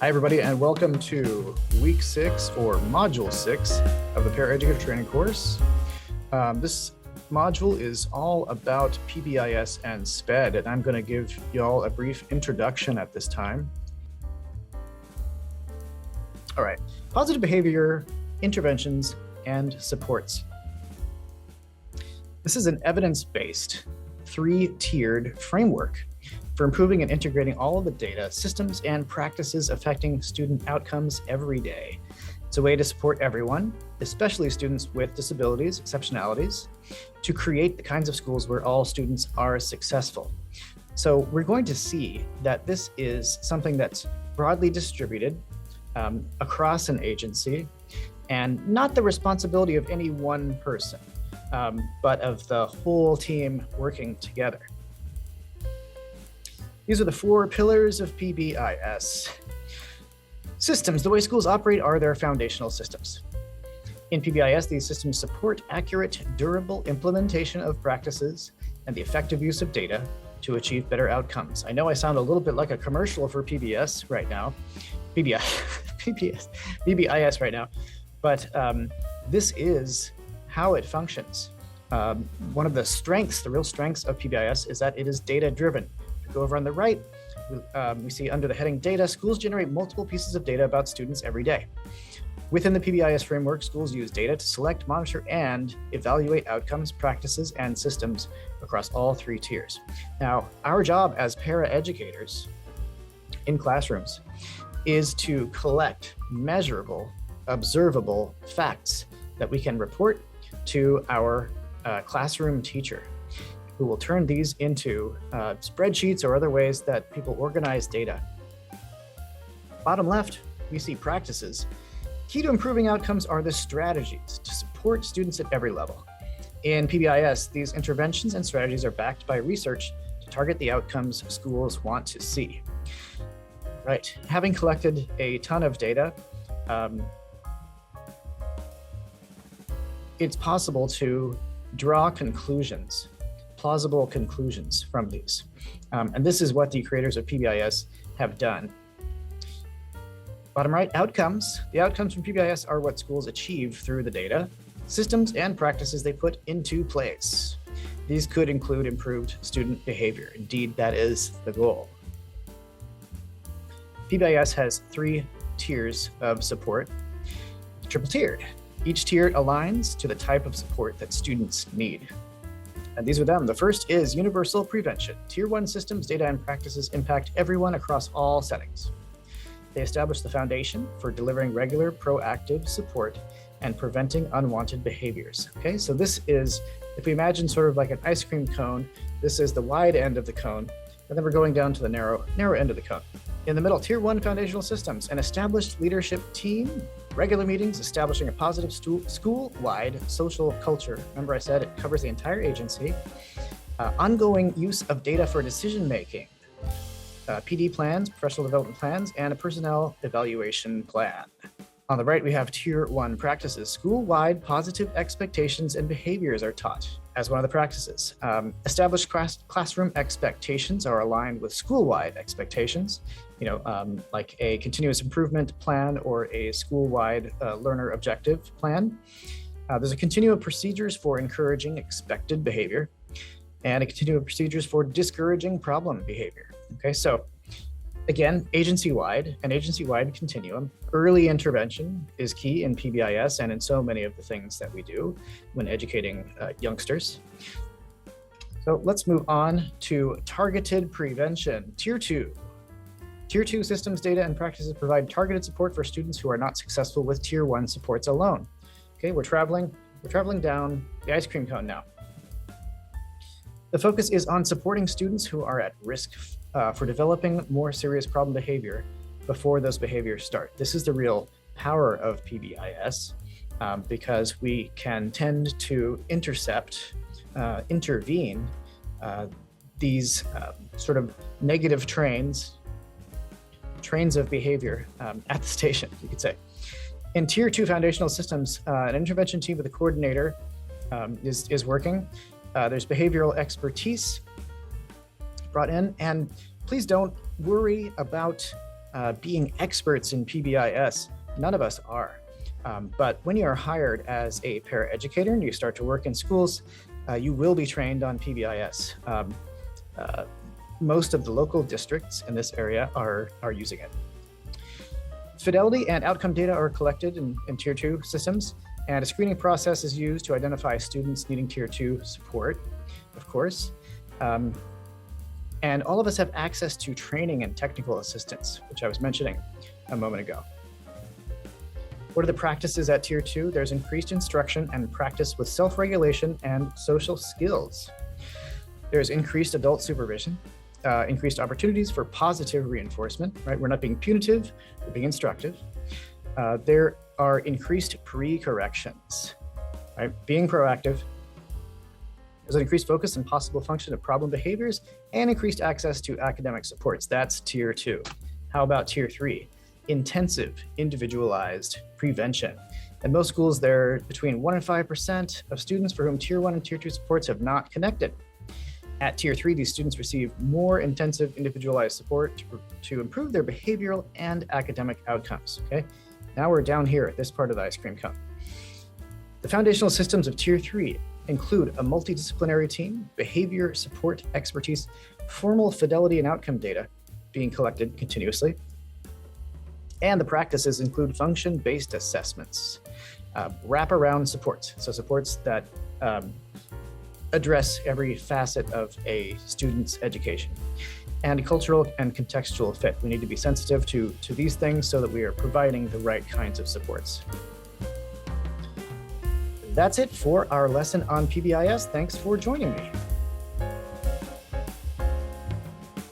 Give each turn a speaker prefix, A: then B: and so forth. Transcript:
A: Hi, everybody, and welcome to week 6 or module 6 of the Paraeducator training course. This module is all about PBIS and SPED, and I'm going to give y'all a brief introduction at this time. All right, positive behavior, interventions, and supports. This is an evidence-based, 3-tiered framework for improving and integrating all of the data, systems, and practices affecting student outcomes every day. It's a way to support everyone, especially students with disabilities, exceptionalities, to create the kinds of schools where all students are successful. So we're going to see that this is something that's broadly distributed across an agency and not the responsibility of any one person, but of the whole team working together. These are the 4 pillars of PBIS. Systems, the way schools operate are their foundational systems. In PBIS, these systems support accurate, durable implementation of practices and the effective use of data to achieve better outcomes. I know I sound a little bit like a commercial for PBS right now, PBIS right now, but this is how it functions. One of the strengths, the real strengths of PBIS is that it is data-driven. Go over on the right, we see under the heading data, schools generate multiple pieces of data about students every day. Within the PBIS framework, schools use data to select, monitor, and evaluate outcomes, practices, and systems across all 3 tiers. Now, our job as paraeducators in classrooms is to collect measurable, observable facts that we can report to our classroom teacher, who will turn these into spreadsheets or other ways that people organize data. Bottom left, we see practices. Key to improving outcomes are the strategies to support students at every level. In PBIS, these interventions and strategies are backed by research to target the outcomes schools want to see. Right, having collected a ton of data, it's possible to draw conclusions, plausible conclusions from these. And this is what the creators of PBIS have done. Bottom right, outcomes. The outcomes from PBIS are what schools achieve through the data, systems, and practices they put into place. These could include improved student behavior. Indeed, that is the goal. PBIS has 3 tiers of support, triple-tiered. Each tier aligns to the type of support that students need. And these are them. The first is universal prevention. Tier 1 systems, data, and practices impact everyone across all settings. They establish the foundation for delivering regular, proactive support and preventing unwanted behaviors. Okay, so this is, if we imagine sort of like an ice cream cone, this is the wide end of the cone, and then we're going down to the narrow end of the cone. In the middle, Tier 1 foundational systems, an established leadership team, regular meetings, establishing a positive school-wide social culture. Remember I said it covers the entire agency. Ongoing use of data for decision-making, PD plans, professional development plans, and a personnel evaluation plan. On the right, we have Tier 1 practices. School-wide positive expectations and behaviors are taught as one of the practices. Established classroom expectations are aligned with school-wide expectations, like a continuous improvement plan or a school-wide learner objective plan. There's a continuum of procedures for encouraging expected behavior and a continuum of procedures for discouraging problem behavior. Okay, so again, agency-wide continuum. Early intervention is key in PBIS and in so many of the things that we do when educating youngsters. So let's move on to targeted prevention. Tier 2. Tier 2 systems, data, and practices provide targeted support for students who are not successful with Tier 1 supports alone. Okay, we're traveling down the ice cream cone now. The focus is on supporting students who are at risk for developing more serious problem behavior before those behaviors start. This is the real power of PBIS because we can tend to intervene these sort of negative trains of behavior at the station, you could say. In Tier 2 foundational systems, an intervention team with a coordinator is working. There's behavioral expertise brought in, and please don't worry about being experts in PBIS. None of us are. But when you are hired as a paraeducator and you start to work in schools, you will be trained on PBIS. Most of the local districts in this area are using it. Fidelity and outcome data are collected in Tier 2 systems, and a screening process is used to identify students needing Tier 2 support, of course. And all of us have access to training and technical assistance, which I was mentioning a moment ago. What are the practices at Tier 2? There's increased instruction and practice with self-regulation and social skills. There's increased adult supervision, increased opportunities for positive reinforcement, right? We're not being punitive, we're being instructive. There are increased pre-corrections, right? Being proactive. There's an increased focus and possible function of problem behaviors and increased access to academic supports. That's Tier 2. How about Tier 3? Intensive, individualized prevention. In most schools, there are between 1% and 5% of students for whom Tier 1 and Tier 2 supports have not connected. At Tier 3, these students receive more intensive individualized support to improve their behavioral and academic outcomes, okay? Now we're down here at this part of the ice cream cone. The foundational systems of Tier 3 include a multidisciplinary team, behavior support expertise, formal fidelity and outcome data being collected continuously, and the practices include function-based assessments, wraparound supports, so supports that address every facet of a student's education, and cultural and contextual fit. We need to be sensitive to these things so that we are providing the right kinds of supports. That's it for our lesson on PBIS. Thanks for joining me.